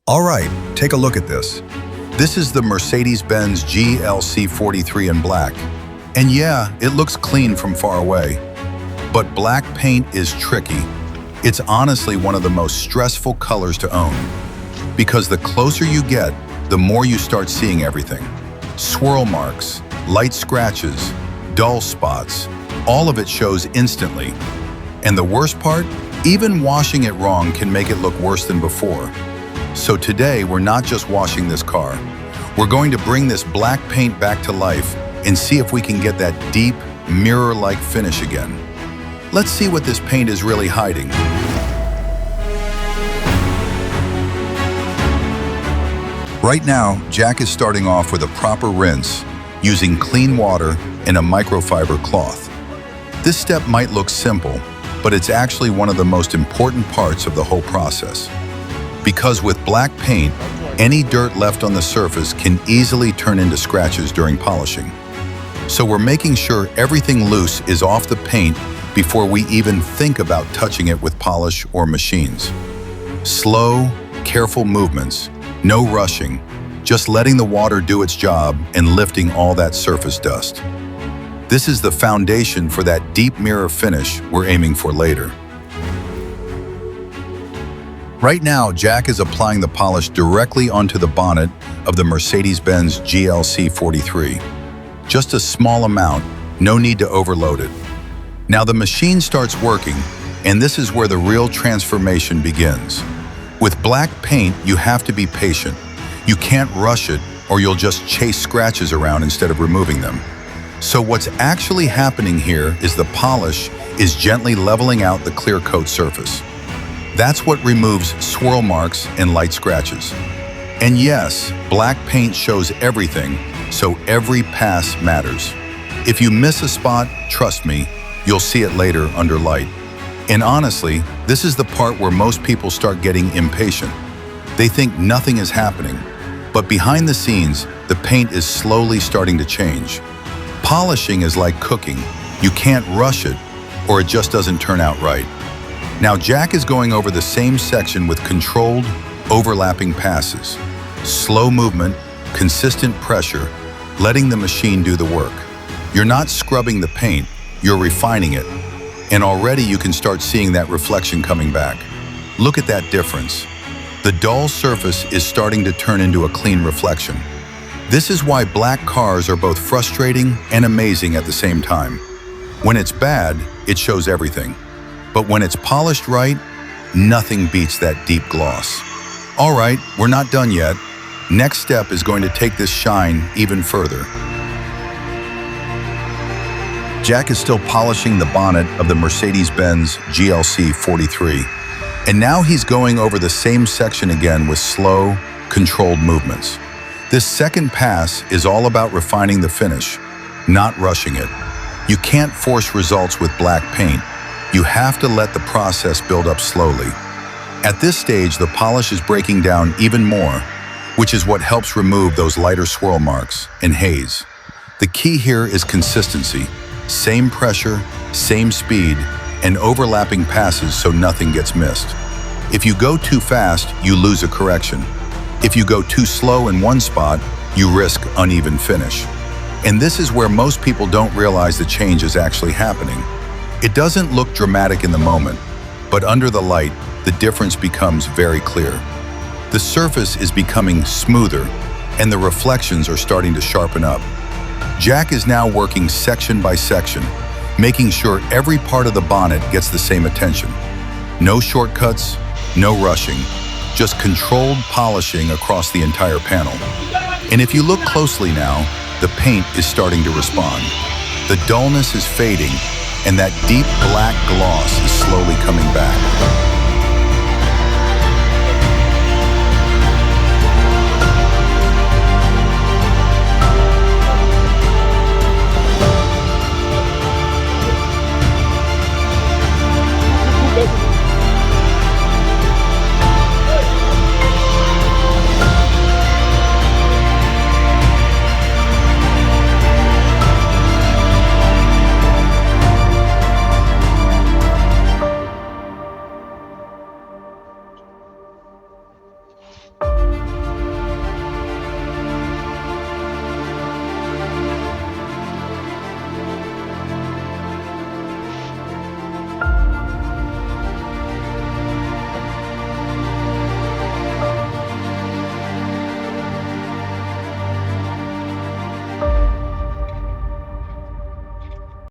All right, take a look at this. This is the Mercedes-Benz GLC 43 in black. And yeah, it looks clean from far away. But black paint is tricky. It's honestly one of the most stressful colors to own. Because the closer you get, the more you start seeing everything. Swirl marks, light scratches, dull spots, all of it shows instantly. And the worst part, even washing it wrong can make it look worse than before. So today, we're not just washing this car. We're going to bring this black paint back to life and see if we can get that deep, mirror-like finish again. Let's see what this paint is really hiding. Right now, Jack is starting off with a proper rinse, using clean water and a microfiber cloth. This step might look simple, but it's actually one of the most important parts of the whole process. Because with black paint, any dirt left on the surface can easily turn into scratches during polishing. So we're making sure everything loose is off the paint before we even think about touching it with polish or machines. Slow, careful movements, no rushing, just letting the water do its job and lifting all that surface dust. This is the foundation for that deep mirror finish we're aiming for later. Right now, Jack is applying the polish directly onto the bonnet of the Mercedes-Benz GLC 43. Just a small amount, no need to overload it. Now the machine starts working, and this is where the real transformation begins. With black paint, you have to be patient. You can't rush it, or you'll just chase scratches around instead of removing them. So what's actually happening here is the polish is gently leveling out the clear coat surface. That's what removes swirl marks and light scratches. And yes, black paint shows everything, so every pass matters. If you miss a spot, trust me, you'll see it later under light. And honestly, this is the part where most people start getting impatient. They think nothing is happening, but behind the scenes, the paint is slowly starting to change. Polishing is like cooking. You can't rush it, or it just doesn't turn out right. Now Jack is going over the same section with controlled, overlapping passes. Slow movement, consistent pressure, letting the machine do the work. You're not scrubbing the paint, you're refining it. And already you can start seeing that reflection coming back. Look at that difference. The dull surface is starting to turn into a clean reflection. This is why black cars are both frustrating and amazing at the same time. When it's bad, it shows everything. But when it's polished right, nothing beats that deep gloss. All right, we're not done yet. Next step is going to take this shine even further. Jack is still polishing the bonnet of the Mercedes-Benz GLC 43. And now he's going over the same section again with slow, controlled movements. This second pass is all about refining the finish, not rushing it. You can't force results with black paint. You have to let the process build up slowly. At this stage, the polish is breaking down even more, which is what helps remove those lighter swirl marks and haze. The key here is consistency. Same pressure, same speed, and overlapping passes so nothing gets missed. If you go too fast, you lose a correction. If you go too slow in one spot, you risk uneven finish. And this is where most people don't realize the change is actually happening. It doesn't look dramatic in the moment, but under the light, the difference becomes very clear. The surface is becoming smoother, and the reflections are starting to sharpen up. Jack is now working section by section, making sure every part of the bonnet gets the same attention. No shortcuts, no rushing, just controlled polishing across the entire panel. And if you look closely now, the paint is starting to respond. The dullness is fading, and that deep black gloss is slowly coming back.